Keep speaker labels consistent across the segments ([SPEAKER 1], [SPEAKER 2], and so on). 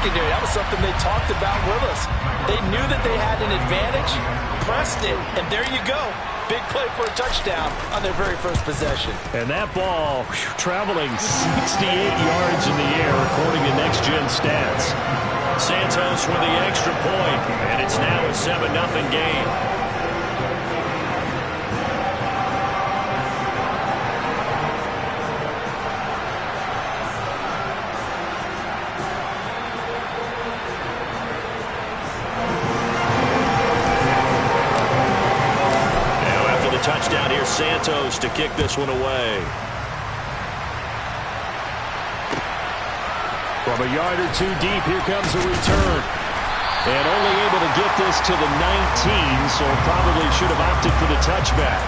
[SPEAKER 1] secondary. That was something they talked about with us. They knew that they had an advantage, pressed it, and there you go. Big play for a touchdown on their very first possession.
[SPEAKER 2] And that ball traveling 68 yards in the air, according to Next Gen Stats. Santos with the extra point, and it's now a 7-0 game.
[SPEAKER 3] Touchdown here, Santos to kick this one away.
[SPEAKER 2] From a yard or two deep, here comes a return. And only able to get this to the 19, so probably should have opted for the touchback.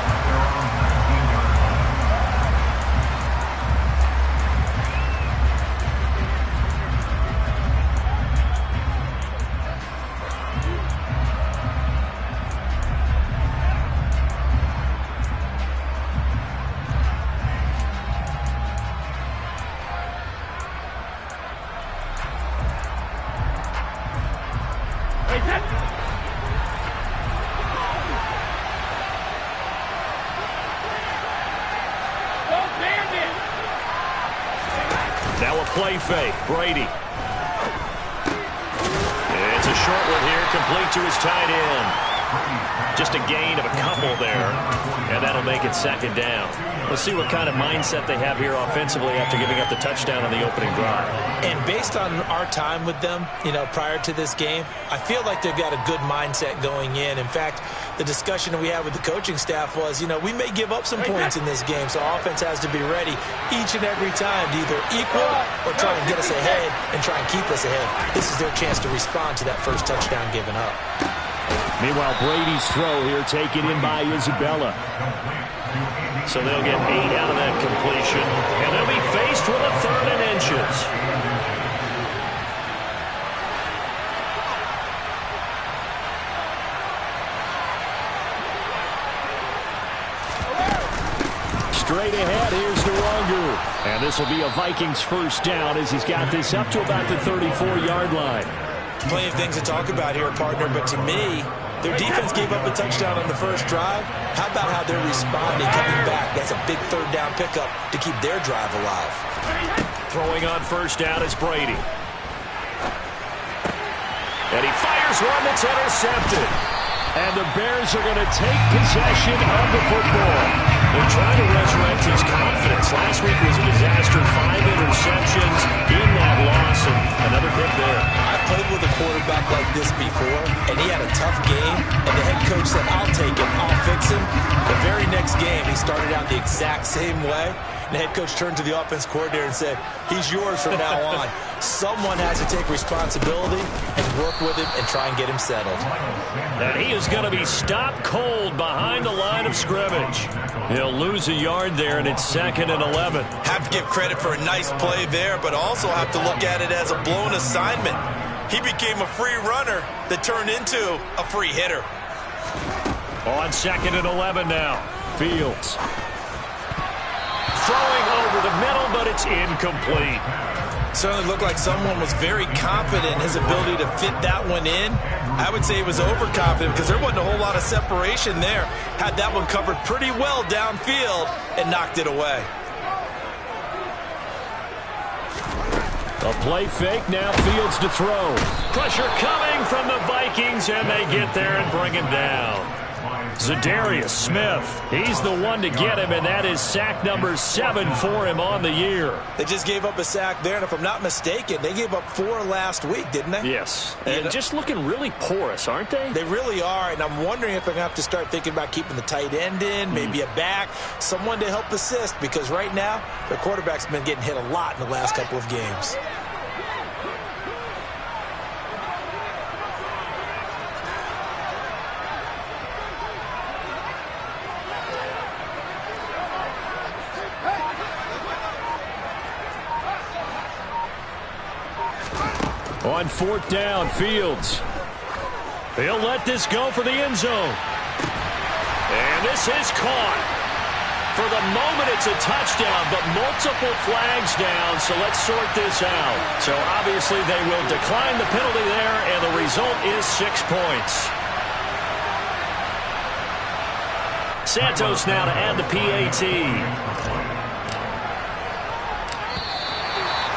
[SPEAKER 3] Now a play fake. Brady. It's a short one here, complete to his tight end. Just a gain of a couple there, and that'll make it second down. Let's see what kind of mindset they have here offensively after giving up the touchdown on the opening drive.
[SPEAKER 1] And based on our time with them, prior to this game, I feel like they've got a good mindset going in. In fact, the discussion that we had with the coaching staff was, we may give up some points in this game, so offense has to be ready each and every time to either equal or try and get us ahead and try and keep us ahead. This is their chance to respond to that first touchdown given up.
[SPEAKER 2] Meanwhile, Brady's throw here taken in by Isabella.
[SPEAKER 3] So they'll get 8 out of that completion, and they'll be faced with a 3rd and inches.
[SPEAKER 2] Straight ahead, here's Nwangu. And this will be a Vikings first down as he's got this up to about the 34-yard line.
[SPEAKER 1] Plenty of things to talk about here, partner, but to me, their defense gave up a touchdown on the first drive. How about how they're responding, coming back? That's a big 3rd down pickup to keep their drive alive.
[SPEAKER 3] Throwing on first down is Brady. And he fires one that's intercepted.
[SPEAKER 2] And the Bears are going to take possession of the football.
[SPEAKER 3] They're trying to resurrect his confidence. Last week was a disaster. 5 interceptions in that loss, and another pick there.
[SPEAKER 1] I played with a quarterback like this before, and he had a tough game, and the head coach said, I'll take him, I'll fix him. The very next game, he started out the exact same way. The head coach turned to the offense coordinator and said, he's yours from now on. Someone has to take responsibility and work with him and try and get him settled.
[SPEAKER 3] And he is going to be stopped cold behind the line of scrimmage. He'll lose a yard there, and it's 2nd and 11.
[SPEAKER 1] Have to give credit for a nice play there, but also have to look at it as a blown assignment. He became a free runner that turned into a free hitter.
[SPEAKER 3] On 2nd and 11 now.
[SPEAKER 2] Fields.
[SPEAKER 3] Throwing over the middle, but it's incomplete.
[SPEAKER 1] Certainly looked like someone was very confident in his ability to fit that one in. I would say he was overconfident because there wasn't a whole lot of separation there. Had that one covered pretty well downfield and knocked it away.
[SPEAKER 2] A play fake, now Fields to throw.
[SPEAKER 3] Pressure coming from the Vikings, and they get there and bring him down. Zadarius Smith, he's the one to get him, and that is sack number 7 for him on the year.
[SPEAKER 1] They just gave up a sack there, and if I'm not mistaken, they gave up 4 last week, didn't they?
[SPEAKER 3] Yes, and just looking really porous, aren't they?
[SPEAKER 1] They really are, and I'm wondering if they're going to have to start thinking about keeping the tight end in, maybe a back, someone to help assist, because right now, their quarterback's been getting hit a lot in the last couple of games.
[SPEAKER 2] On 4th down, Fields.
[SPEAKER 3] He'll let this go for the end zone. And this is caught. For the moment, it's a touchdown, but multiple flags down, so let's sort this out. So obviously they will decline the penalty there, and the result is 6 points. Santos now to add the PAT.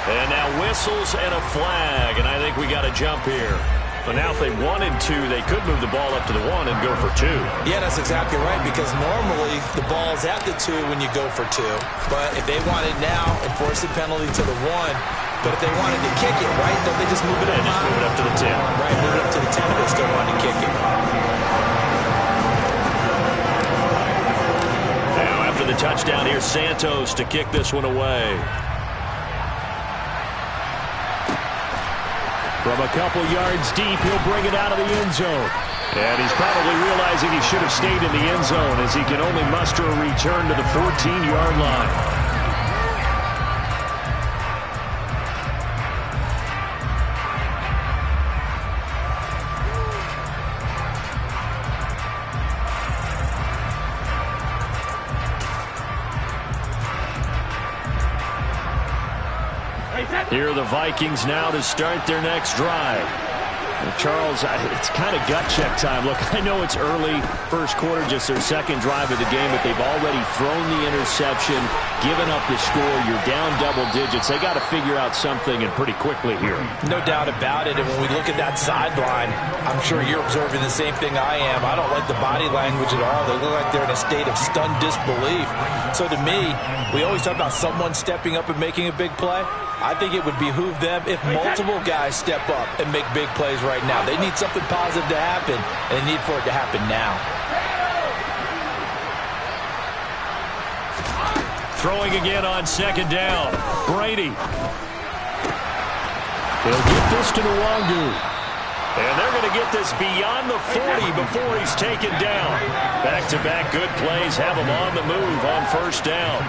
[SPEAKER 3] And now whistles and a flag, and I think we got a jump here. But now if they wanted to, they could move the ball up to the 1 and go for 2.
[SPEAKER 1] Yeah, that's exactly right, because normally the ball's at the 2 when you go for 2. But if they wanted now, enforce the penalty to the 1. But if they wanted to kick it, right, don't they just move it up?
[SPEAKER 3] Just move it up to the 10.
[SPEAKER 1] Right, move it up to the 10 if they still want to kick it.
[SPEAKER 3] Now after the touchdown, here's Santos to kick this one away.
[SPEAKER 2] From a couple yards deep, he'll bring it out of the end zone. And he's probably realizing he should have stayed in the end zone as he can only muster a return to the 14-yard line. Here are the Vikings now to start their next drive. Well, Charles, it's kind of gut check time. Look, I know it's early, first quarter, just their second drive of the game, but they've already thrown the interception, given up the score. You're down double digits. They got to figure out something, and pretty quickly here.
[SPEAKER 1] No doubt about it. And when we look at that sideline, I'm sure you're observing the same thing I am. I don't like the body language at all. They look like they're in a state of stunned disbelief. So to me, we always talk about someone stepping up and making a big play. I think it would behoove them if multiple guys step up and make big plays right now. They need something positive to happen, and they need for it to happen now.
[SPEAKER 3] Throwing again on second down. Brady.
[SPEAKER 2] He'll get this to Nwangu.
[SPEAKER 3] And they're going to get this beyond the 40 before he's taken down. Back-to-back good plays have him on the move on first down.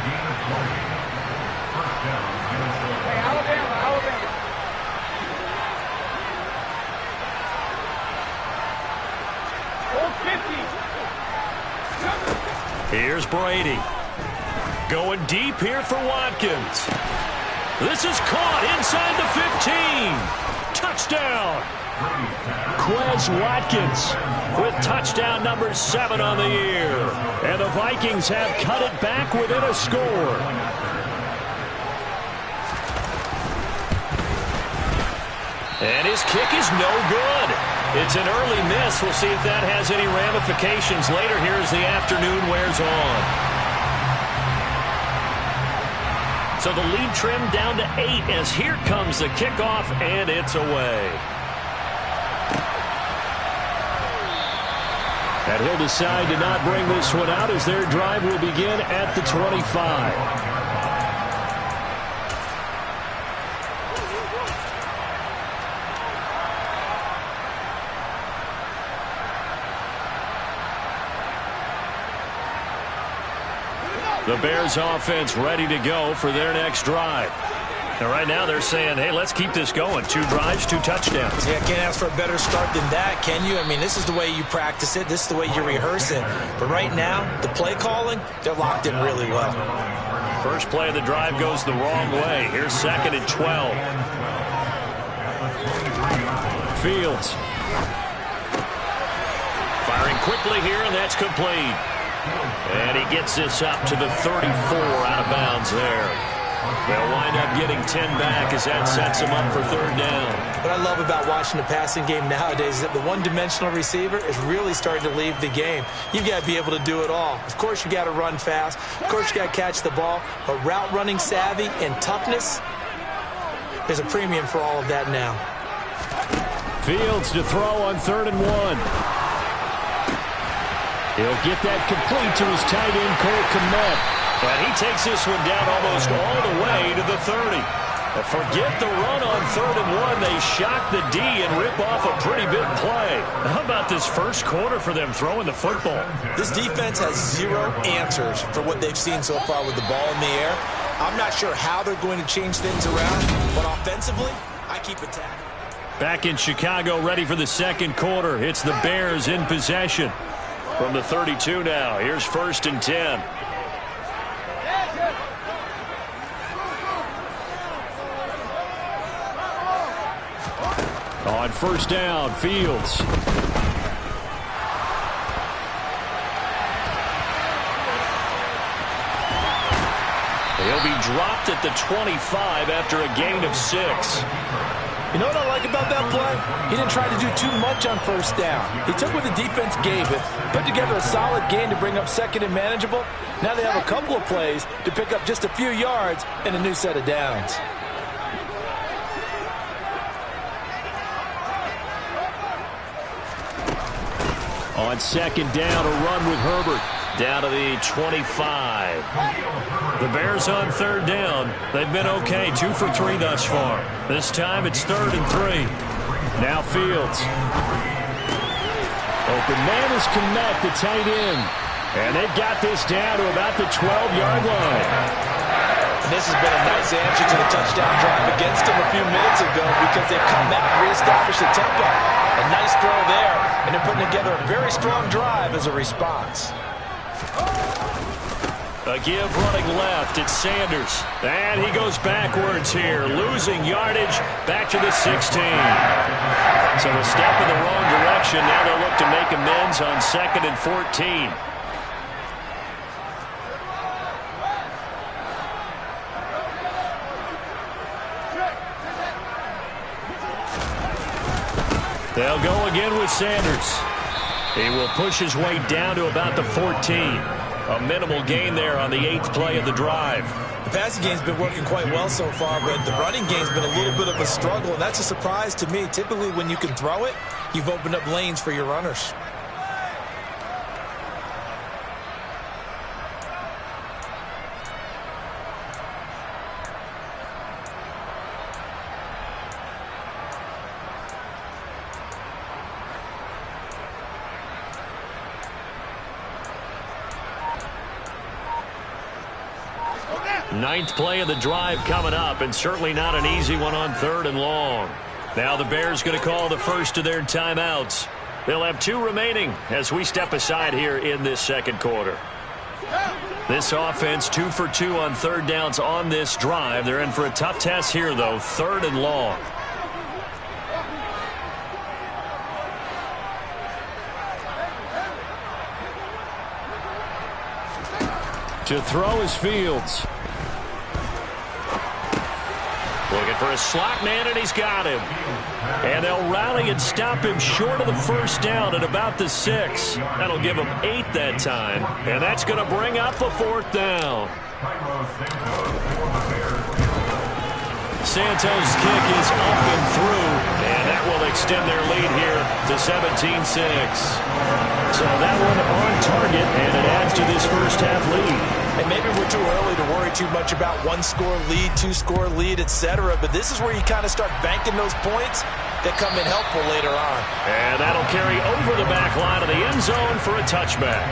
[SPEAKER 3] Here's Brady. Going deep here for Watkins. This is caught inside the 15. Touchdown. Quez Watkins with touchdown number 7 on the year. And the Vikings have cut it back within a score. And his kick is no good. It's an early miss. We'll see if that has any ramifications later here as the afternoon wears on. So the lead trimmed down to 8 as here comes the kickoff, and it's away.
[SPEAKER 2] And he'll decide to not bring this one out as their drive will begin at the 25. The Bears offense ready to go for their next drive.
[SPEAKER 3] And right now they're saying, hey, let's keep this going. 2 drives, 2 touchdowns.
[SPEAKER 1] Yeah, can't ask for a better start than that, can you? I mean, this is the way you practice it. This is the way you rehearse it. But right now, the play calling, they're locked in really well.
[SPEAKER 3] First play of the drive goes the wrong way. Here's 2nd and 12.
[SPEAKER 2] Fields.
[SPEAKER 3] Firing quickly here, and that's complete. And he gets this up to the 34 out of bounds there. They'll wind up getting 10 back as that sets him up for 3rd down.
[SPEAKER 1] What I love about watching the passing game nowadays is that the one-dimensional receiver is really starting to leave the game. You've got to be able to do it all. Of course, you got to run fast. Of course, you got to catch the ball. But route running savvy and toughness, there's a premium for all of that now.
[SPEAKER 2] Fields to throw on 3rd and 1. He'll get that complete to his tight end, Cole Kmet.
[SPEAKER 3] And he takes this one down almost all the way to the 30. But forget the run on 3rd and 1. They shock the D and rip off a pretty big play. How about this first quarter for them throwing the football?
[SPEAKER 1] This defense has 0 answers for what they've seen so far with the ball in the air. I'm not sure how they're going to change things around, but offensively, I keep attacking.
[SPEAKER 2] Back in Chicago, ready for the second quarter. It's the Bears in possession.
[SPEAKER 3] From the 32 now, here's 1st and 10.
[SPEAKER 2] On first down, Fields.
[SPEAKER 3] He'll be dropped at the 25 after a gain of 6.
[SPEAKER 1] You know what I like about that play? He didn't try to do too much on first down. He took what the defense gave him, put together a solid gain to bring up second and manageable. Now they have a couple of plays to pick up just a few yards and a new set of downs.
[SPEAKER 2] On second down, a run with Herbert.
[SPEAKER 3] Down to the 25. The Bears on third down. They've been okay, 2 for 3 thus far. This time it's 3rd and 3.
[SPEAKER 2] Now Fields. Open man is Kmet, the tight end. And they've got this down to about the 12-yard line.
[SPEAKER 1] And this has been a nice answer to the touchdown drive against them a few minutes ago because they've come back and reestablished the tempo. A nice throw there, and they're putting together a very strong drive as a response.
[SPEAKER 3] A give running left. It's Sanders. And he goes backwards here, losing yardage back to the 16. So a step in the wrong direction. Now they'll look to make amends on 2nd and 14. They'll go again with Sanders. He will push his way down to about the 14. A minimal gain there on the 8th play of the drive.
[SPEAKER 1] The passing game's been working quite well so far, but the running game's been a little bit of a struggle, and that's a surprise to me. Typically, when you can throw it, you've opened up lanes for your runners.
[SPEAKER 3] Ninth play of the drive coming up, and certainly not an easy one on 3rd and long. Now the Bears going to call the first of their timeouts. They'll have 2 remaining as we step aside here in this second quarter. This offense 2 for 2 on 3rd downs on this drive. They're in for a tough test here, though, 3rd and long.
[SPEAKER 2] To throw is Fields.
[SPEAKER 3] Looking for a slot man, and he's got him. And they'll rally and stop him short of the first down at about the 6. That'll give him 8 that time. And that's going to bring up a 4th down. Santos' kick is up and through, and that will extend their lead here to 17-6. So that one on target, and it adds to this first half lead.
[SPEAKER 1] And maybe we're too early to worry too much about 1-score lead, 2-score lead, etc. But this is where you kind of start banking those points that come in helpful later on.
[SPEAKER 3] And that'll carry over the back line of the end zone for a touchback.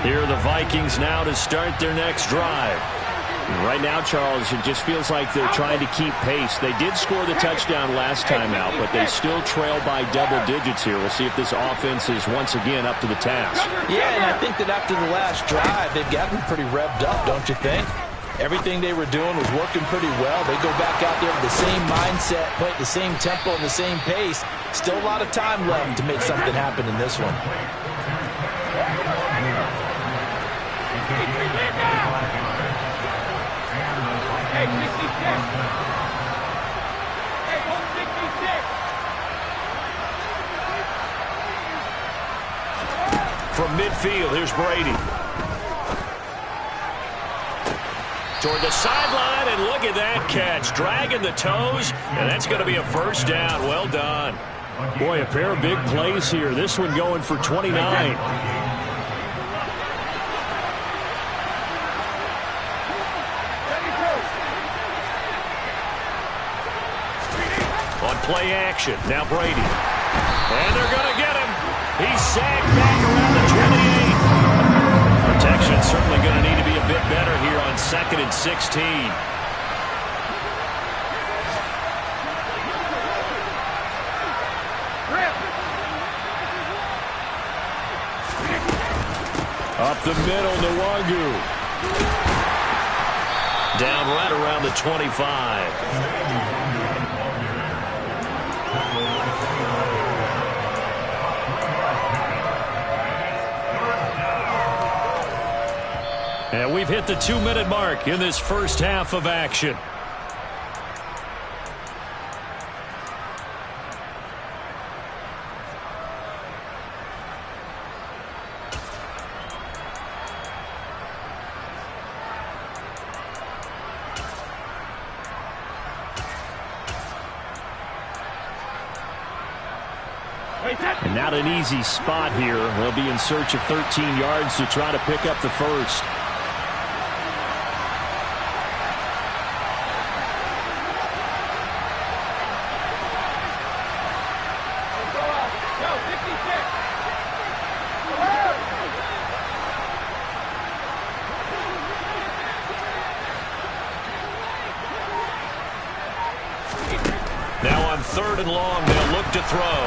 [SPEAKER 3] Here are the Vikings now to start their next drive.
[SPEAKER 2] Right now, Charles, it just feels like they're trying to keep pace. They did score the touchdown last time out, but they still trail by double digits here. We'll see if this offense is once again up to the task.
[SPEAKER 1] Yeah, and I think that after the last drive, they've gotten pretty revved up, don't you think? Everything they were doing was working pretty well. They go back out there with the same mindset, play at the same tempo and the same pace. Still a lot of time left to make something happen in this one.
[SPEAKER 3] From midfield, here's Brady. Toward the sideline, and look at that catch. Dragging the toes, and that's going to be a first down. Well done.
[SPEAKER 2] Boy, a pair of big plays here. This one going for 29.
[SPEAKER 3] On play action, now Brady. And they're going to get him. He's sagged back around the 28. Protection certainly going to need to be a bit better here on 2nd and 16.
[SPEAKER 2] Up the middle, Nwangu.
[SPEAKER 3] Down right around the 25.
[SPEAKER 2] And we've hit the 2-minute mark in this first half of action. And not an easy spot here. They'll be in search of 13 yards to try to pick up the first.
[SPEAKER 3] Now on 3rd and long, they'll look to throw.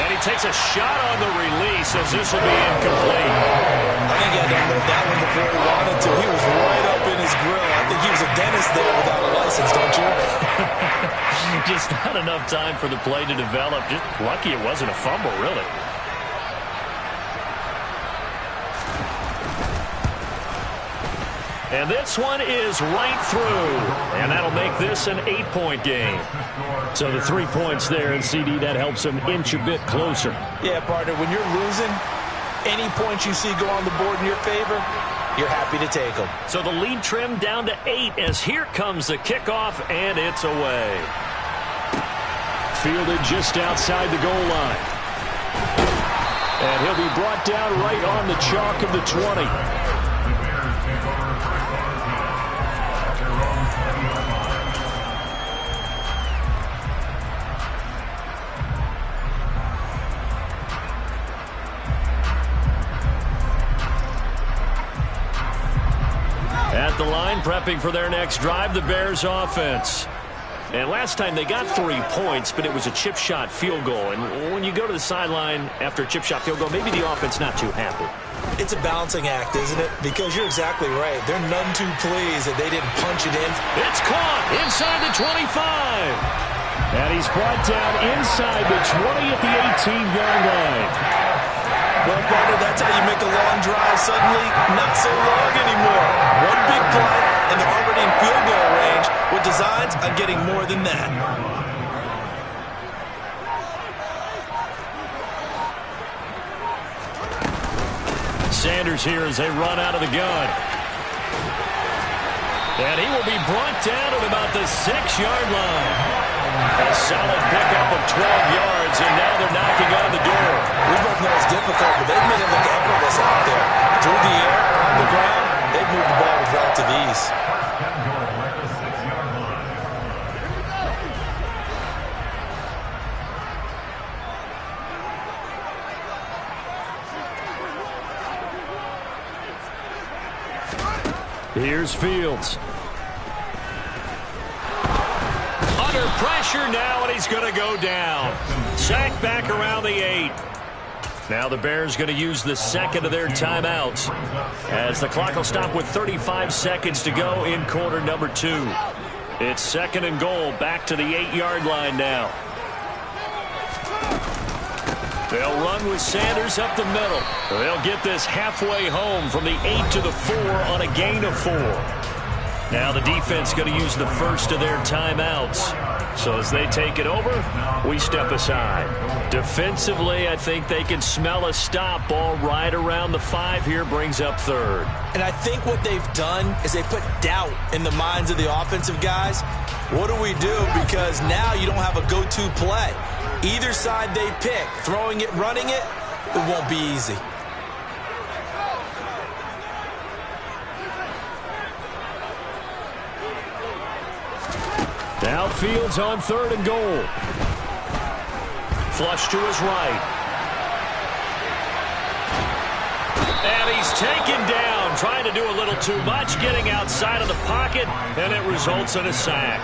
[SPEAKER 3] And he takes a shot on the release as this will be incomplete.
[SPEAKER 1] I think he had to move that one before he wanted to. He was right up in his grill. I think he was a dentist there without a license, don't you?
[SPEAKER 3] Just not enough time for the play to develop. Just lucky it wasn't a fumble, really. And this one is right through. And that'll make this an 8-point game.
[SPEAKER 2] So the 3 points there, and CD, that helps them inch a bit closer.
[SPEAKER 1] Yeah, partner, when you're losing, any points you see go on the board in your favor, you're happy to take them.
[SPEAKER 3] So the lead trimmed down to 8 as here comes the kickoff, and it's away.
[SPEAKER 2] Fielded just outside the goal line. And he'll be brought down right on the chalk of the 20. At the line, prepping for their next drive, the Bears offense. And last time they got 3 points, but it was a chip shot field goal. And when you go to the sideline after a chip shot field goal, maybe the offense not too happy.
[SPEAKER 1] It's a balancing act, isn't it? Because you're exactly right. They're none too pleased that they didn't punch it in.
[SPEAKER 3] It's caught inside the 25.
[SPEAKER 2] And he's brought down inside the 20 at the 18-yard line.
[SPEAKER 1] Well, partner, that's how you make a long drive suddenly not so long anymore. One big play, and they're already in field goal range with designs on getting more than that.
[SPEAKER 2] Sanders here as they run out of the gun. And he will be brought down at about the 6-yard line. A solid pickup of 12 yards, and now they're knocking on the door.
[SPEAKER 1] We both know it's difficult, but they've made it look effortless out there. Through the air, on the ground, they've moved the ball with relative ease.
[SPEAKER 2] Here's Fields.
[SPEAKER 3] Under pressure now, and he's going to go down. Sacked back around the 8. Now the Bears going to use the second of their timeouts as the clock will stop with 35 seconds to go in quarter number 2. It's 2nd and goal, back to the 8-yard line now. They'll run with Sanders up the middle. They'll get this halfway home from the 8 to the 4 on a gain of 4. Now the defense going to use the first of their timeouts. So as they take it over, we step aside. Defensively, I think they can smell a stop. Ball right around the 5 here, brings up 3rd.
[SPEAKER 1] And I think what they've done is they put doubt in the minds of the offensive guys. What do we do? Because now you don't have a go-to play. Either side they pick, throwing it, running it, it won't be easy.
[SPEAKER 2] Now Fields on 3rd and goal.
[SPEAKER 3] Flush to his right. And he's taken down, trying to do a little too much, getting outside of the pocket, and it results in a sack.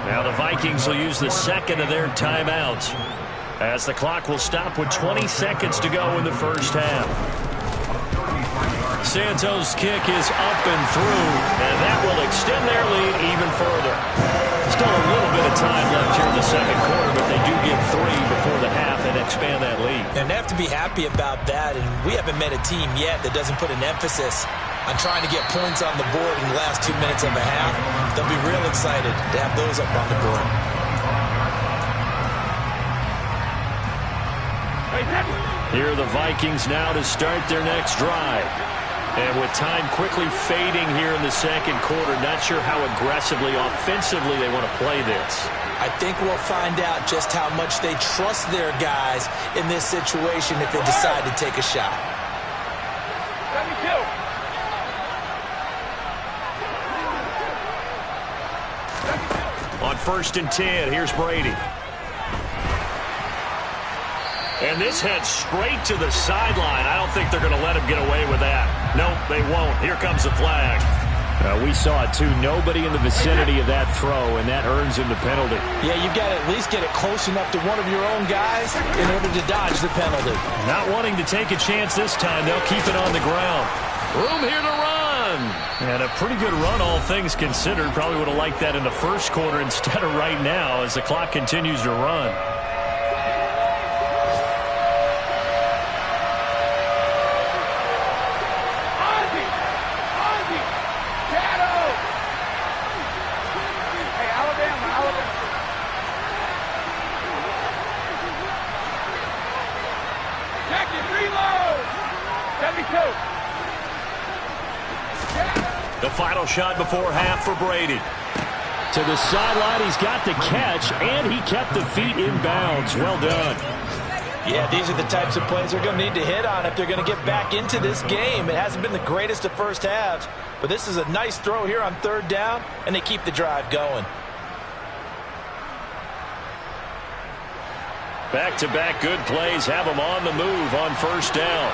[SPEAKER 3] Now the Vikings will use the second of their timeouts as the clock will stop with 20 seconds to go in the first half. Santos' kick is up and through, and that will extend their lead even further. Still a little bit of time left here in the second quarter, but they do get 3 before the half and expand that lead.
[SPEAKER 1] And they have to be happy about that, and we haven't met a team yet that doesn't put an emphasis on trying to get points on the board in the last 2 minutes of a half. They'll be real excited to have those up on the board.
[SPEAKER 3] Here are the Vikings now to start their next drive. And with time quickly fading here in the second quarter, not sure how aggressively, offensively they want to play this.
[SPEAKER 1] I think we'll find out just how much they trust their guys in this situation if they decide to take a shot.
[SPEAKER 3] On 1st and 10, here's Brady. And this heads straight to the sideline. I don't think they're going to let him get away with that. Nope, they won't. Here comes the flag.
[SPEAKER 2] We saw it, too. Nobody in the vicinity of that throw, and that earns him the penalty.
[SPEAKER 1] Yeah, you've got to at least get it close enough to one of your own guys in order to dodge the penalty.
[SPEAKER 3] Not wanting to take a chance this time. They'll keep it on the ground. Room here to run. And a pretty good run, all things considered. Probably would have liked that in the first quarter instead of right now as the clock continues to run. The final shot before half for Brady.
[SPEAKER 2] To the sideline, he's got the catch, and he kept the feet in bounds. Well done.
[SPEAKER 1] Yeah, these are the types of plays they're going to need to hit on if they're going to get back into this game. It hasn't been the greatest of first halves, but this is a nice throw here on 3rd down, and they keep the drive going.
[SPEAKER 3] Back-to-back good plays have them on the move on 1st down.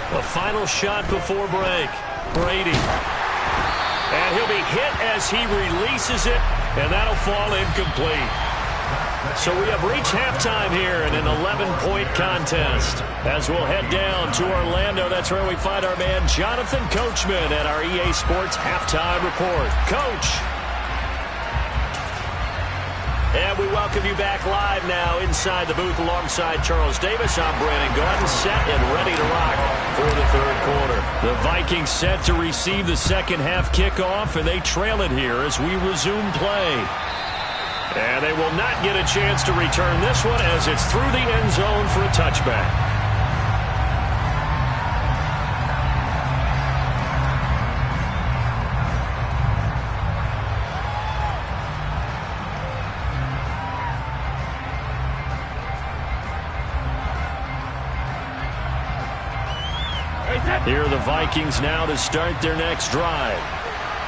[SPEAKER 3] The final shot before break. Brady. And he'll be hit as he releases it, and that'll fall incomplete. So we have reached halftime here in an 11-point contest. As we'll head down to Orlando, that's where we find our man Jonathan Coachman at our EA Sports Halftime Report. Coach. And we welcome you back live now inside the booth alongside Charles Davis. I'm Brandon Gordon, set and ready to rock for the 3rd quarter. The Vikings set to receive the second half kickoff, and they trail it here as we resume play. And they will not get a chance to return this one as it's through the end zone for a touchback. Here are the Vikings now to start their next drive.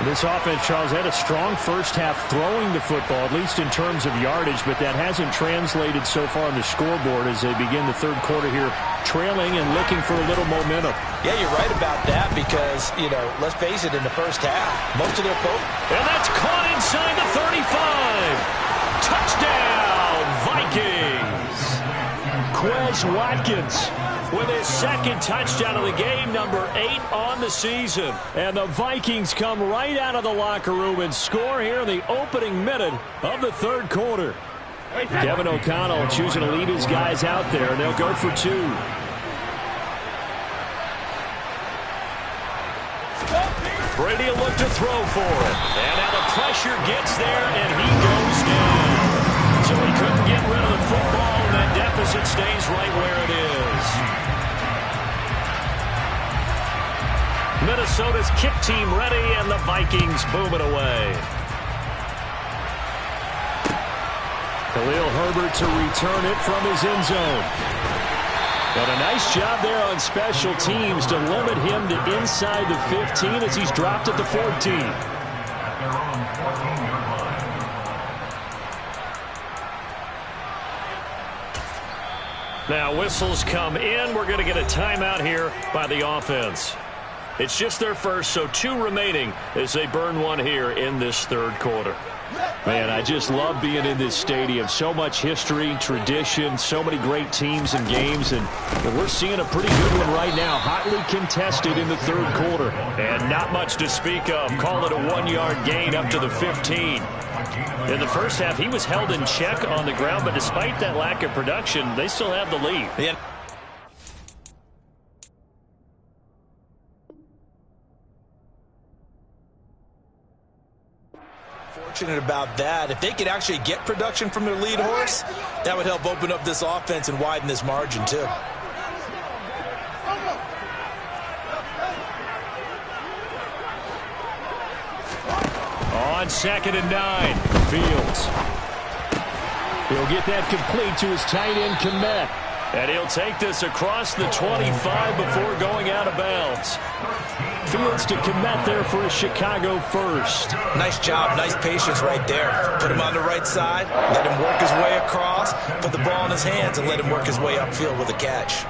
[SPEAKER 2] This offense, Charles, had a strong first half throwing the football, at least in terms of yardage, but that hasn't translated so far on the scoreboard as they begin the 3rd quarter here, trailing and looking for a little momentum.
[SPEAKER 1] Yeah, you're right about that because, let's face it, in the first half, most of their focus.
[SPEAKER 3] And that's caught inside the 35. Touchdown, Vikings.
[SPEAKER 2] Quez Watkins
[SPEAKER 3] with his second touchdown of the game, number 8 on the season.
[SPEAKER 2] And the Vikings come right out of the locker room and score here in the opening minute of the 3rd quarter. Kevin O'Connell choosing to leave his guys out there, and they'll go for 2.
[SPEAKER 3] Brady will look to throw for it. And now the pressure gets there, and he goes down. So he couldn't get rid of the football, and that deficit stays right where it is. Minnesota's kick team ready, and the Vikings boom it away.
[SPEAKER 2] Khalil Herbert to return it from his end zone. And a nice job there on special teams to limit him to inside the 15 as he's dropped at the 14. Now whistles come in. We're going to get a timeout here by the offense.
[SPEAKER 3] It's just their first, so 2 remaining as they burn one here in this third quarter.
[SPEAKER 2] Man, I just love being in this stadium. So much history, tradition, so many great teams and games, and we're seeing a pretty good one right now. Hotly contested in the third quarter.
[SPEAKER 3] And not much to speak of. Call it a 1-yard gain up to the 15. In the first half, he was held in check on the ground, but despite that lack of production, they still have the lead.
[SPEAKER 1] Yeah. Fortunate about that. If they could actually get production from their lead horse, that would help open up this offense and widen this margin too.
[SPEAKER 2] On 2nd and 9, Fields. He'll get that complete to his tight end, Kmet.
[SPEAKER 3] And he'll take this across the 25 before going out of bounds.
[SPEAKER 2] Fields to Kmet there for a Chicago first.
[SPEAKER 1] Nice job, nice patience right there. Put him on the right side, let him work his way across, put the ball in his hands, and let him work his way upfield with a catch.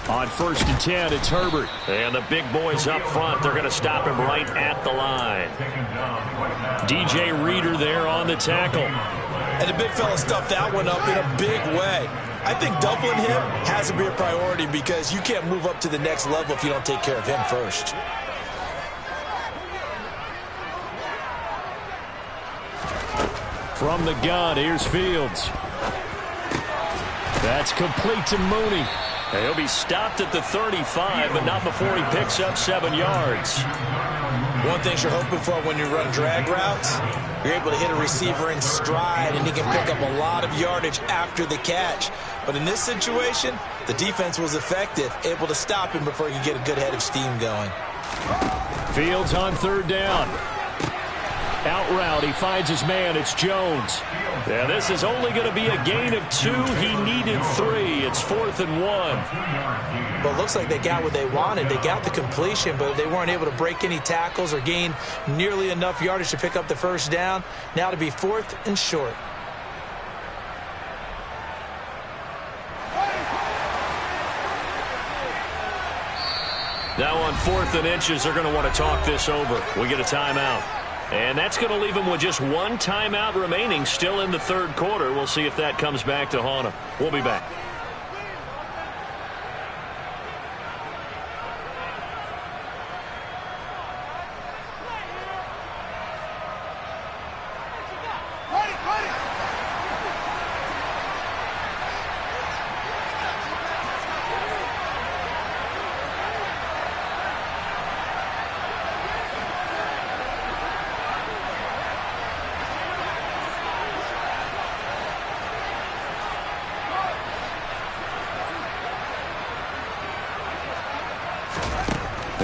[SPEAKER 2] On 1st and 10, it's Herbert.
[SPEAKER 3] And the big boys up front, they're going to stop him right at the line. DJ Reader there on the tackle.
[SPEAKER 1] And the big fella stuffed that one up in a big way. I think doubling him has to be a priority because you can't move up to the next level if you don't take care of him first.
[SPEAKER 2] From the gun, here's Fields. That's complete to Mooney.
[SPEAKER 3] And he'll be stopped at the 35, but not before he picks up 7 yards.
[SPEAKER 1] One thing you're hoping for when you run drag routes, you're able to hit a receiver in stride, and he can pick up a lot of yardage after the catch. But in this situation, the defense was effective, able to stop him before he could get a good head of steam going.
[SPEAKER 2] Fields on 3rd down. Out route, he finds his man. It's Jones.
[SPEAKER 3] Yeah, this is only going to be a gain of 2. He needed 3. It's 4th and 1.
[SPEAKER 1] Well, it looks like they got what they wanted. They got the completion, but they weren't able to break any tackles or gain nearly enough yardage to pick up the first down. Now to be 4th and short.
[SPEAKER 3] Now on 4th and inches, they're going to want to talk this over. We get a timeout. And that's going to leave them with just 1 timeout remaining still in the third quarter. We'll see if that comes back to haunt them. We'll be back.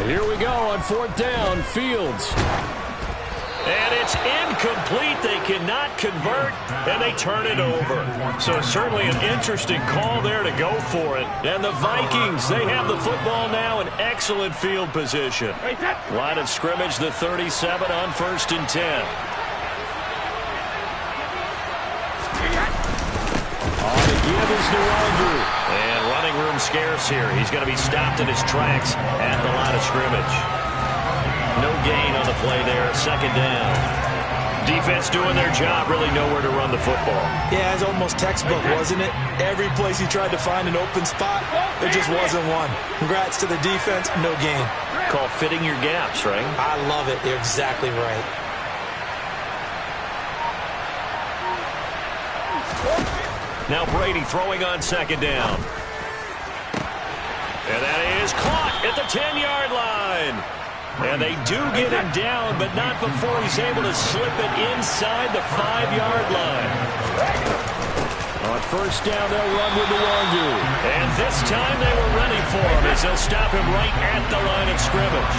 [SPEAKER 2] Here we go on 4th down, Fields.
[SPEAKER 3] And it's incomplete. They cannot convert, and they turn it over. So certainly an interesting call there to go for it. And the Vikings, they have the football now in excellent field position. Line of scrimmage, the 37 on 1st and 10.
[SPEAKER 2] On the give is Nwangu.
[SPEAKER 3] And running room scarce here. He's going to be stopped in his tracks at the line of scrimmage. No gain on the play there. 2nd down. Defense doing their job, really nowhere to run the football.
[SPEAKER 1] Yeah, it's almost textbook, wasn't it? Every place he tried to find an open spot, there just wasn't one. Congrats to the defense, no gain.
[SPEAKER 3] Call fitting your gaps, right?
[SPEAKER 1] I love it. You're exactly right.
[SPEAKER 3] Now Brady throwing on 2nd down. And that is caught at the 10-yard line. And they do get him down, but not before he's able to slip it inside the 5-yard line.
[SPEAKER 2] On 1st down, they'll run with Nwangu.
[SPEAKER 3] And this time they were ready for him as they'll stop him right at the line of scrimmage.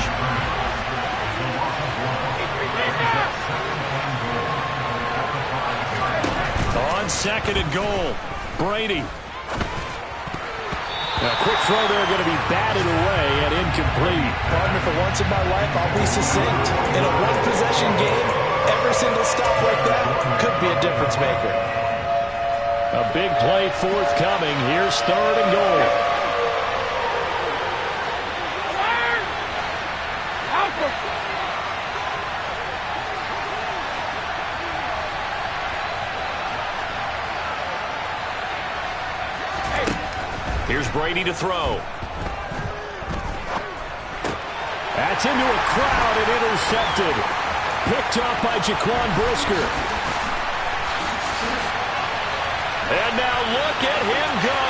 [SPEAKER 3] On 2nd and goal, Brady.
[SPEAKER 2] A quick throw there going to be batted away and incomplete.
[SPEAKER 1] Partner, for once in my life, I'll be succinct. In a one-possession game, every single stop like that could be a difference maker.
[SPEAKER 2] A big play forthcoming. Here's 3rd and goal.
[SPEAKER 3] Here's Brady to throw.
[SPEAKER 2] That's into a crowd and intercepted. Picked up by Jaquan Brisker.
[SPEAKER 3] And now look at him go.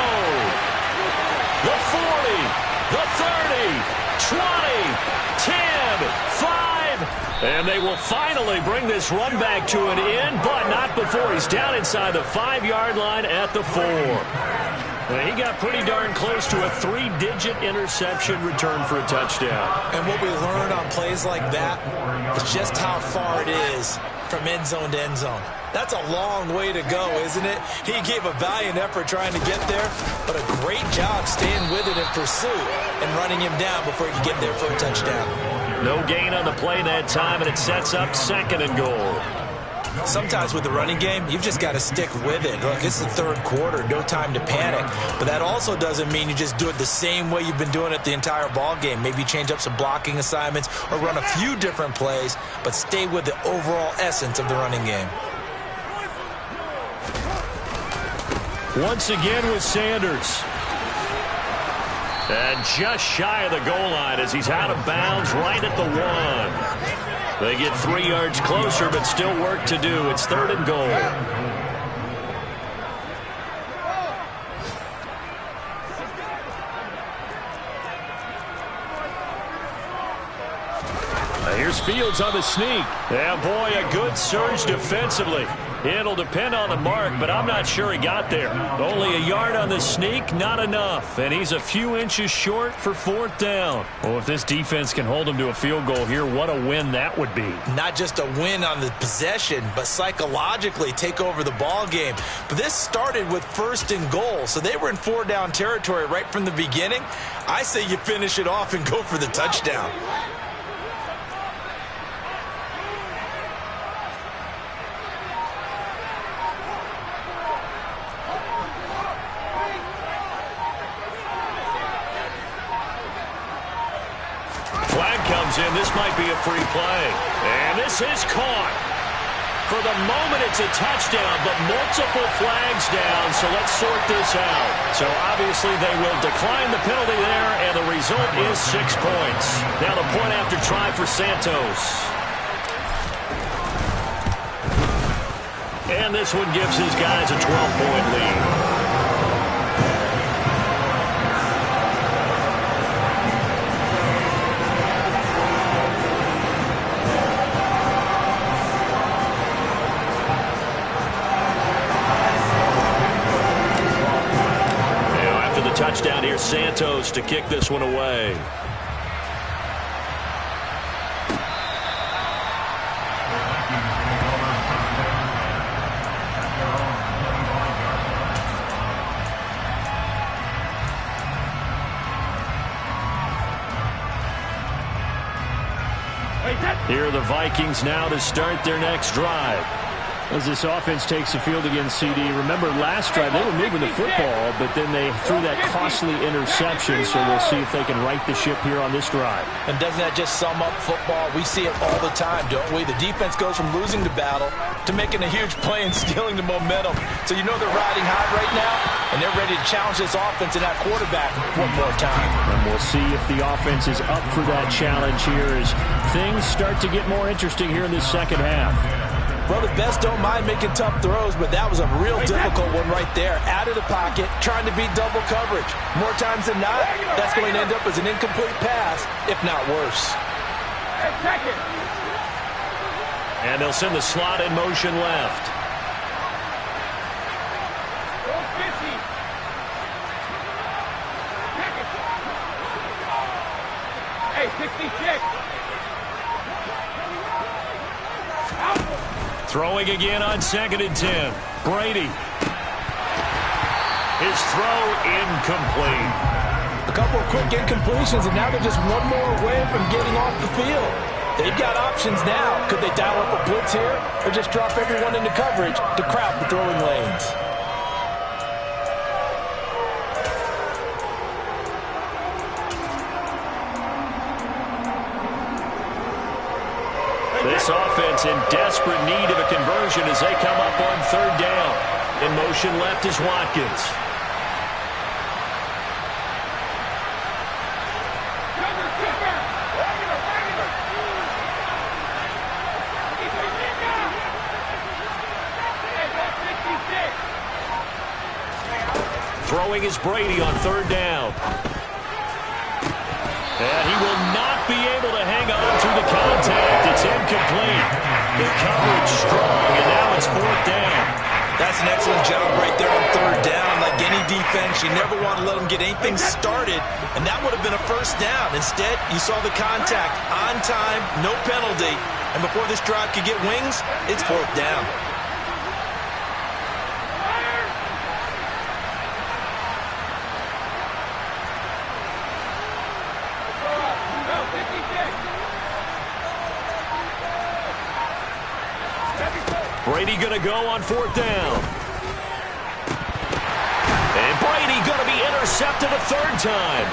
[SPEAKER 3] The 40, the 30, 20, 10, 5. And they will finally bring this run back to an end, but not before he's down inside the 5-yard line at the 4. Well, he got pretty darn close to a 3-digit interception return for a touchdown.
[SPEAKER 1] And what we learn on plays like that is just how far it is from end zone to end zone. That's a long way to go, isn't it? He gave a valiant effort trying to get there, but a great job staying with it in pursuit and running him down before he could get there for a touchdown.
[SPEAKER 3] No gain on the play that time, and it sets up 2nd and goal.
[SPEAKER 1] Sometimes with the running game, you've just got to stick with it. Look, it's the 3rd quarter, no time to panic. But that also doesn't mean you just do it the same way you've been doing it the entire ball game. Maybe change up some blocking assignments or run a few different plays, but stay with the overall essence of the running game.
[SPEAKER 2] Once again with Sanders.
[SPEAKER 3] And just shy of the goal line as he's out of bounds right at the 1. They get 3 yards closer, but still work to do. It's 3rd and goal.
[SPEAKER 2] Here's Fields on the sneak.
[SPEAKER 3] Yeah, boy, a good surge defensively. It'll depend on the mark, but I'm not sure he got there. Only a yard on the sneak, not enough. And he's a few inches short for 4th down.
[SPEAKER 2] Well, if this defense can hold him to a field goal here, what a win that would be.
[SPEAKER 1] Not just a win on the possession, but psychologically take over the ball game. But this started with 1st and goal, so they were in 4-down territory right from the beginning. I say you finish it off and go for the touchdown.
[SPEAKER 3] In. This might be a free play. And this is caught. For the moment, it's a touchdown, but multiple flags down, so let's sort this out. So obviously they will decline the penalty there, and the result is 6 points. Now the point after try for Santos. And this one gives his guys a 12-point lead. Touchdown here, Santos to kick this one away.
[SPEAKER 2] Here are the Vikings now to start their next drive. As this offense takes the field against CD, remember last drive they were moving the football, but then they threw that costly interception, so we'll see if they can right the ship here on this drive.
[SPEAKER 1] And doesn't that just sum up football? We see it all the time, don't we? The defense goes from losing the battle to making a huge play and stealing the momentum. So you know they're riding high right now, and they're ready to challenge this offense and that quarterback one more time.
[SPEAKER 2] And we'll see if the offense is up for that challenge here as things start to get more interesting here in this second half.
[SPEAKER 1] Well, the best don't mind making tough throws, but that was a real difficult one right there. Out of the pocket, trying to beat double coverage. More times than not, that's going to end up as an incomplete pass, if not worse.
[SPEAKER 3] And they'll send the slot in motion left.
[SPEAKER 4] Hey, 66.
[SPEAKER 3] Throwing again on 2nd and 10. Brady. His throw incomplete.
[SPEAKER 1] A couple of quick incompletions, and now they're just one more away from getting off the field. They've got options now. Could they dial up a blitz here or just drop everyone into coverage to crowd the throwing lanes?
[SPEAKER 3] This offense in desperate need of a conversion as they come up on third down. In motion left is Watkins. Throwing is Brady on third down. And he will not be able to hang on to the contact. It's incomplete. The coverage strong, and now it's fourth down.
[SPEAKER 1] That's an excellent job right there on third down. Like any defense, you never want to let them get anything started, and that would have been a first down. Instead, you saw the contact on time, no penalty, and before this drive could get wings, it's fourth down.
[SPEAKER 3] Brady going to go on fourth down. And Brady going to be intercepted a third time.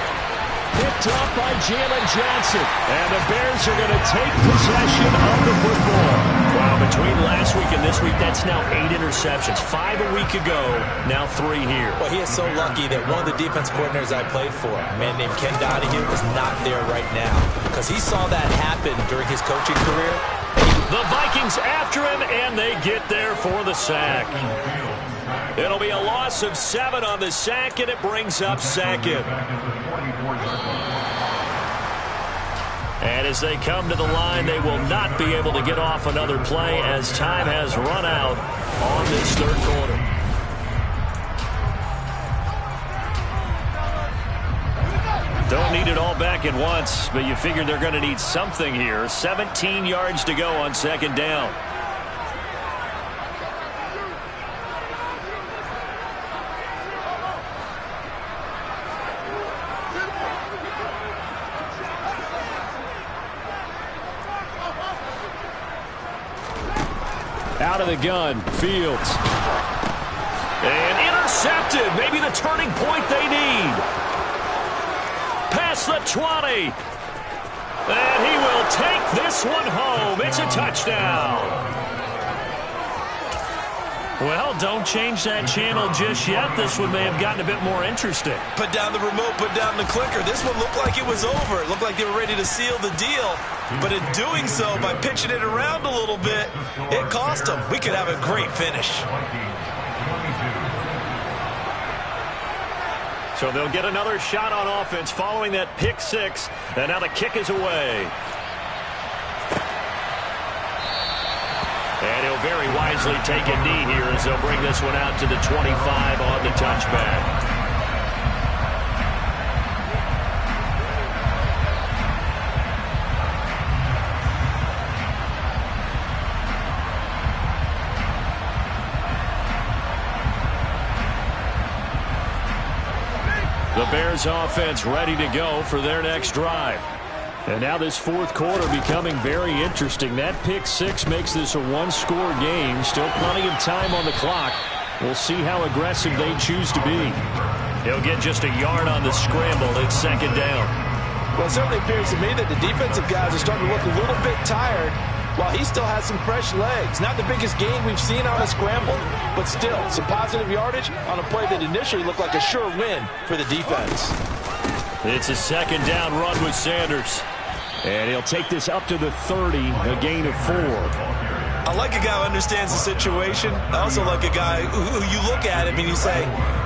[SPEAKER 3] Picked up by Jalen Johnson. And the Bears are going to take possession of the football. Wow, between last week and this week, that's now 8 interceptions. 5 a week ago, now 3 here.
[SPEAKER 1] Well, he is so lucky that one of the defense coordinators I played for, a man named Ken Donahue, is not there right now. Because he saw that happen during his coaching career.
[SPEAKER 3] The Vikings after him, and they get there for the sack. It'll be a loss of 7 on the sack, and it brings up second. And as they come to the line, they will not be able to get off another play as time has run out on this third quarter. Don't need it all back at once, but you figure they're going to need something here. 17 yards to go on second down. Out of the gun, Fields. And intercepted. Maybe the turning point they need. Past the 20. And he will take this one home. It's a touchdown. Well, don't change that channel just yet. This one may have gotten a bit more interesting.
[SPEAKER 1] Put down the remote, put down the clicker. This one looked like it was over. It looked like they were ready to seal the deal. But in doing so, by pitching it around a little bit, it cost them. We could have a great finish.
[SPEAKER 3] So they'll get another shot on offense following that pick six. And now the kick is away. And he'll very wisely take a knee here as they'll bring this one out to the 25 on the touchback. The Bears offense ready to go for their next drive. And now this fourth quarter becoming very interesting. That pick six makes this a one-score game. Still plenty of time on the clock. We'll see how aggressive they choose to be. He'll get just a yard on the scramble. It's second down.
[SPEAKER 1] Well, it certainly appears to me that the defensive guys are starting to look a little bit tired while he still has some fresh legs. Not the biggest gain we've seen on a scramble, but still some positive yardage on a play that initially looked like a sure win for the defense.
[SPEAKER 3] It's a second down run with Sanders. And he'll take this up to the 30, a gain of 4.
[SPEAKER 1] I like a guy who understands the situation. I also like a guy who you look at him and you say,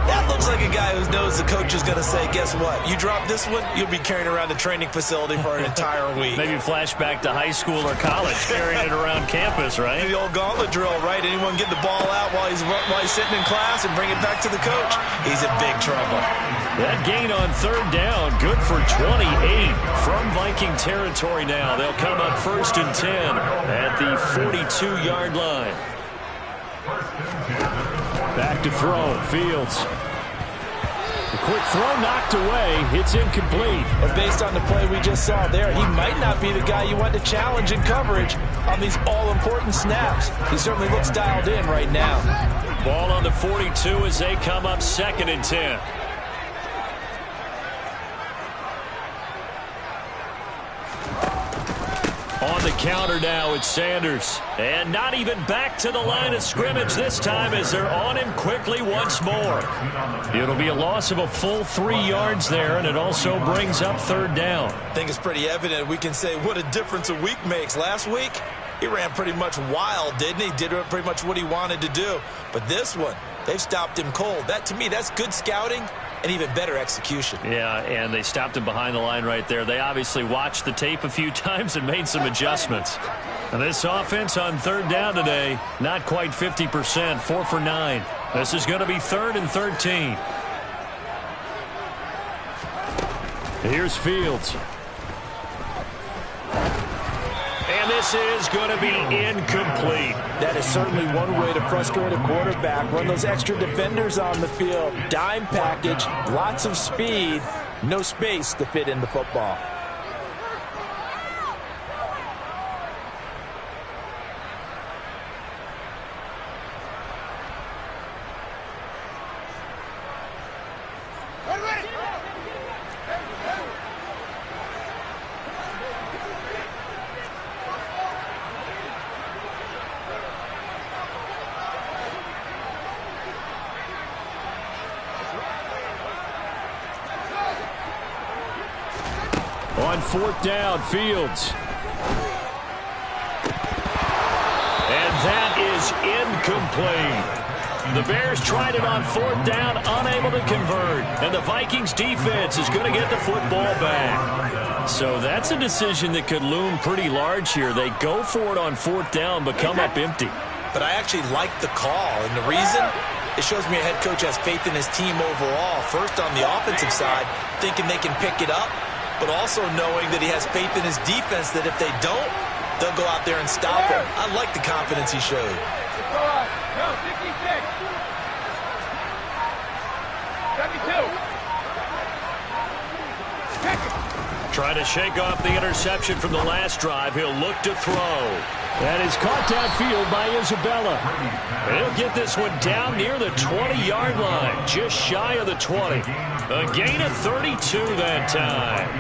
[SPEAKER 1] that looks like a guy who knows the coach is going to say, guess what? You drop this one, you'll be carrying around the training facility for an entire week.
[SPEAKER 3] Maybe flashback to high school or college, carrying it around campus, right?
[SPEAKER 1] The old gauntlet drill, right? Anyone get the ball out while he's sitting in class and bring it back to the coach? He's in big trouble.
[SPEAKER 3] That gain on third down, good for 28 from Viking territory now. They'll come up 1st and 10 at the 42-yard line. Back to throw, Fields.
[SPEAKER 2] The quick throw knocked away. It's incomplete.
[SPEAKER 1] And based on the play we just saw there, he might not be the guy you want to challenge in coverage on these all-important snaps. He certainly looks dialed in right now.
[SPEAKER 3] Ball on the 42 as they come up 2nd and 10. On the counter now, it's Sanders. And not even back to the line of scrimmage this time as they're on him quickly once more. It'll be a loss of a full 3 yards there, and it also brings up 3rd down.
[SPEAKER 1] I think it's pretty evident. We can say what a difference a week makes. Last week, he ran pretty much wild, didn't he? Did pretty much what he wanted to do. But this one, they've stopped him cold. That, to me, that's good scouting and even better execution.
[SPEAKER 3] Yeah, and they stopped him behind the line right there. They obviously watched the tape a few times and made some adjustments. And this offense on 3rd down today, not quite 50%, 4 for 9. This is going to be 3rd and 13. Here's Fields. And this is going to be incomplete.
[SPEAKER 1] That is certainly one way to frustrate a quarterback. Run those extra defenders on the field. Dime package, lots of speed, no space to fit in the football.
[SPEAKER 2] On 4th down, Fields.
[SPEAKER 3] And that is incomplete. The Bears tried it on 4th down, unable to convert. And the Vikings defense is going to get the football back. So that's a decision that could loom pretty large here. They go for it on 4th down, but come up empty.
[SPEAKER 1] But I actually like the call, and the reason? It shows me a head coach has faith in his team overall. First on the offensive side, thinking they can pick it up, but also knowing that he has faith in his defense that if they don't, they'll go out there and stop him. I like the confidence he showed.
[SPEAKER 4] No, 66. 72.
[SPEAKER 3] Trying to shake off the interception from the last drive. He'll look to throw.
[SPEAKER 2] That is caught downfield by Isabella.
[SPEAKER 3] He'll get this one down near the 20-yard line, just shy of the 20. A gain of 32 that time.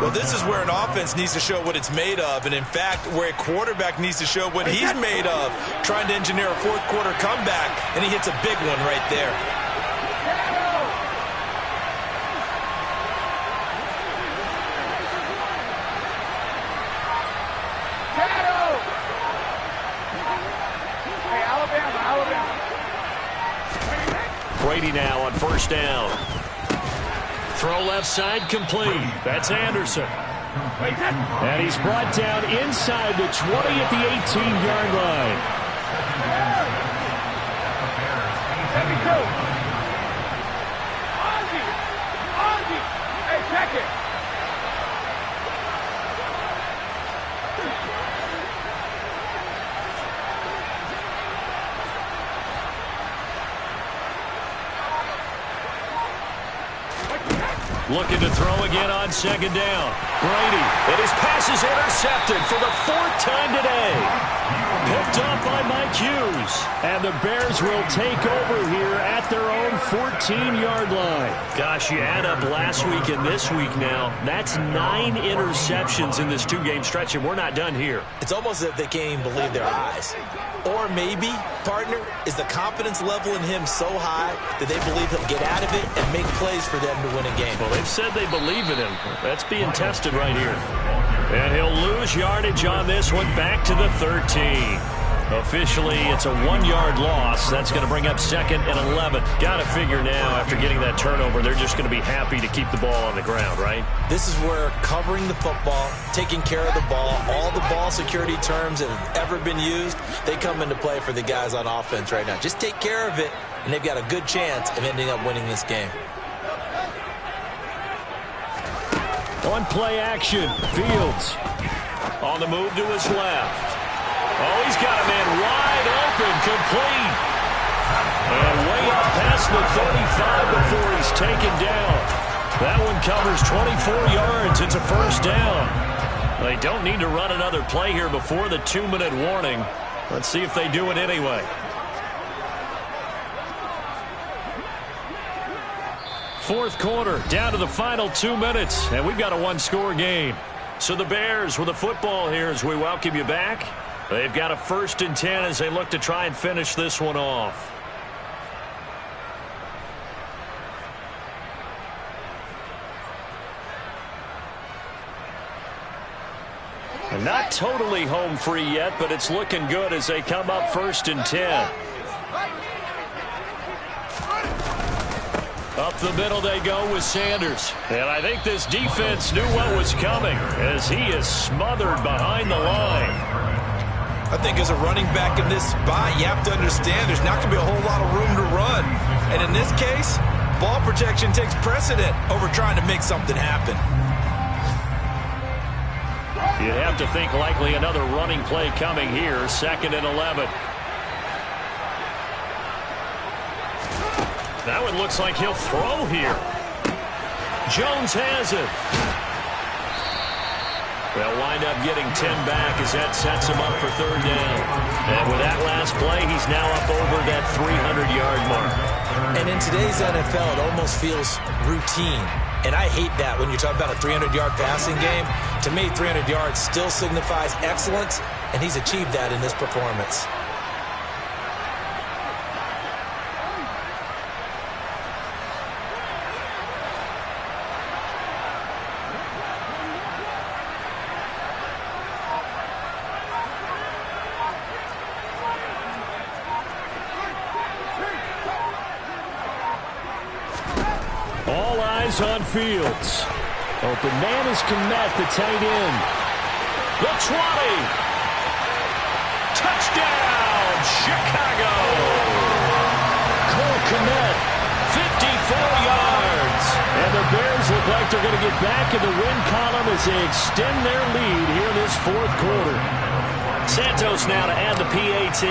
[SPEAKER 1] Well, this is where an offense needs to show what it's made of, and in fact, where a quarterback needs to show what he's made of, trying to engineer a fourth-quarter comeback, and he hits a big one right there.
[SPEAKER 3] Brady now on 1st down. Throw left side complete. That's Anderson.
[SPEAKER 2] And he's brought down inside the 20 at the 18-yard line.
[SPEAKER 4] 72. Hey, check it.
[SPEAKER 3] Looking to throw again on 2nd down. Brady, and his pass is intercepted for the 4th time today. Picked off by Mike Hughes.
[SPEAKER 2] And the Bears will take over here at their own 14-yard line.
[SPEAKER 3] Gosh, you add up last week and this week now. That's 9 interceptions in this 2-game stretch, and we're not done here.
[SPEAKER 1] It's almost as if they can't even believe their eyes. Or maybe, partner, is the confidence level in him so high that they believe he'll get out of it and make plays for them to win a game.
[SPEAKER 3] Well, they've said they believe in him. That's being tested right here. And he'll lose yardage on this one, back to the 13. Officially, it's a 1-yard loss. That's going to bring up 2nd and 11. Got to figure now, after getting that turnover, they're just going to be happy to keep the ball on the ground, right?
[SPEAKER 1] This is where covering the football, taking care of the ball, all the ball security terms that have ever been used, they come into play for the guys on offense right now. Just take care of it, and they've got a good chance of ending up winning this game.
[SPEAKER 2] On play action, Fields.
[SPEAKER 3] On the move to his left. Oh, he's got a man wide open, complete. And way up past the 35 before he's taken down. That one covers 24 yards. It's a first down. They don't need to run another play here before the 2-minute warning. Let's see if they do it anyway. Fourth quarter, down to the final 2 minutes, and we've got a one-score game. So the Bears with the football here as we welcome you back. They've got a 1st and 10 as they look to try and finish this one off. And not totally home free yet, but it's looking good as they come up 1st and 10. Up the middle they go with Sanders. And I think this defense knew what was coming as he is smothered behind the line.
[SPEAKER 1] I think as a running back in this spot, you have to understand there's not going to be a whole lot of room to run. And in this case, ball protection takes precedent over trying to make something happen.
[SPEAKER 3] You'd have to think likely another running play coming here, 2nd and 11. That one looks like he'll throw here. Jones has it. They'll wind up getting 10 back as that sets him up for 3rd down. And with that last play, he's now up over that 300-yard mark.
[SPEAKER 1] And in today's NFL, it almost feels routine. And I hate that when you talk about a 300-yard passing game. To me, 300 yards still signifies excellence, and he's achieved that in this performance.
[SPEAKER 3] All eyes on Fields. Open man is Kmet, the tight end. The 20. Touchdown, Chicago. Cole Kmet, 54 yards. And the Bears look like they're going to get back in the win column as they extend their lead here in this 4th quarter. Santos now to add the PAT.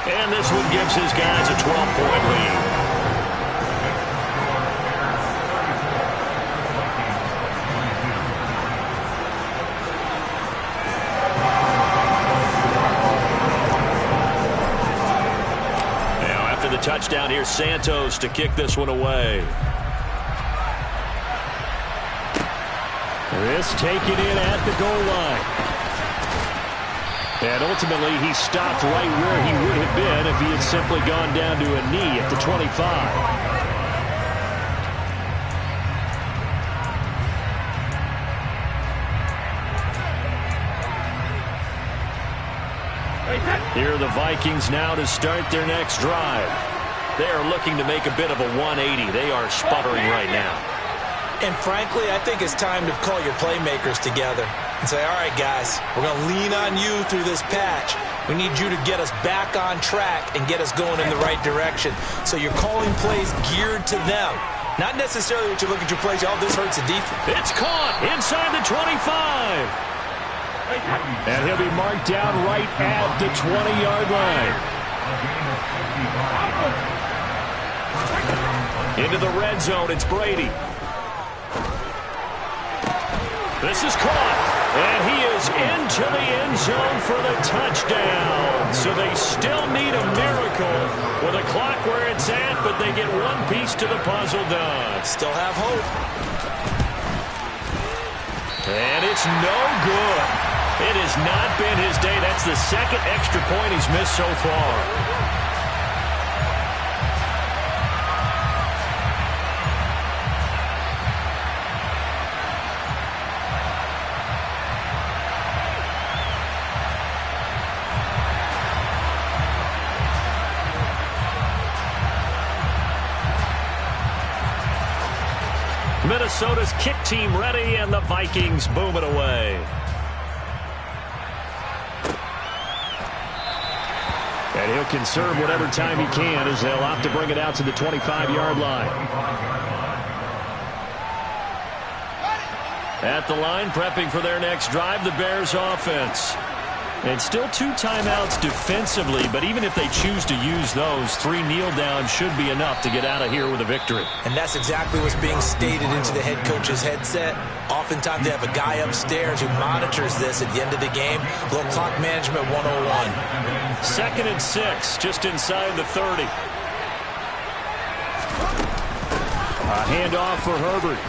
[SPEAKER 3] And this one gives his guys a 12-point lead. Now after the touchdown, here's Santos to kick this one away. This taken in at the goal line. And ultimately, he stopped right where he would have been if he had simply gone down to a knee at the 25. Here are the Vikings now to start their next drive. They are looking to make a bit of a 180. They are sputtering right now.
[SPEAKER 1] And frankly, I think it's time to call your playmakers together and say, all right, guys, we're going to lean on you through this patch. We need you to get us back on track and get us going in the right direction. So you're calling plays geared to them. Not necessarily what you look at your plays, oh, this hurts the defense.
[SPEAKER 3] It's caught inside the 25. And he'll be marked down right at the 20-yard line. Into the red zone, it's Brady. This is caught, and he is into the end zone for the touchdown. So they still need a miracle with a clock where it's at, but they get one piece to the puzzle done.
[SPEAKER 1] Still have hope.
[SPEAKER 3] And it's no good. It has not been his day. That's the 2nd extra point he's missed so far. Minnesota's kick team ready, and the Vikings boom it away. And he'll conserve whatever time he can as they'll opt to bring it out to the 25-yard line. At the line, prepping for their next drive, the Bears offense. And still 2 timeouts defensively, but even if they choose to use those, 3 kneel downs should be enough to get out of here with a victory.
[SPEAKER 1] And that's exactly what's being stated into the head coach's headset. Oftentimes they have a guy upstairs who monitors this at the end of the game. A little clock management 101.
[SPEAKER 3] 2nd and 6, just inside the 30.
[SPEAKER 2] A handoff for Herbert.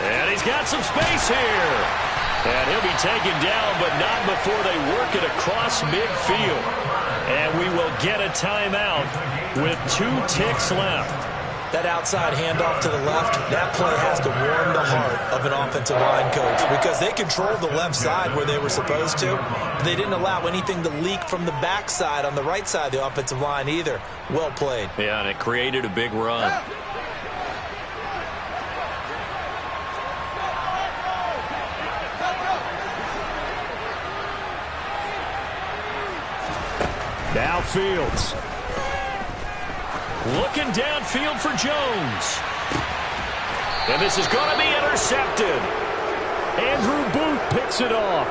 [SPEAKER 3] And he's got some space here. And he'll be taken down, but not before they work it across midfield. And we will get a timeout with 2 ticks left.
[SPEAKER 1] That outside handoff to the left, that play has to warm the heart of an offensive line coach because they controlled the left side where they were supposed to. They didn't allow anything to leak from the backside on the right side of the offensive line either. Well played.
[SPEAKER 3] Yeah, and it created a big run.
[SPEAKER 2] Now Fields.
[SPEAKER 3] Looking downfield for Jones. And this is going to be intercepted.
[SPEAKER 2] Andrew Booth picks it off.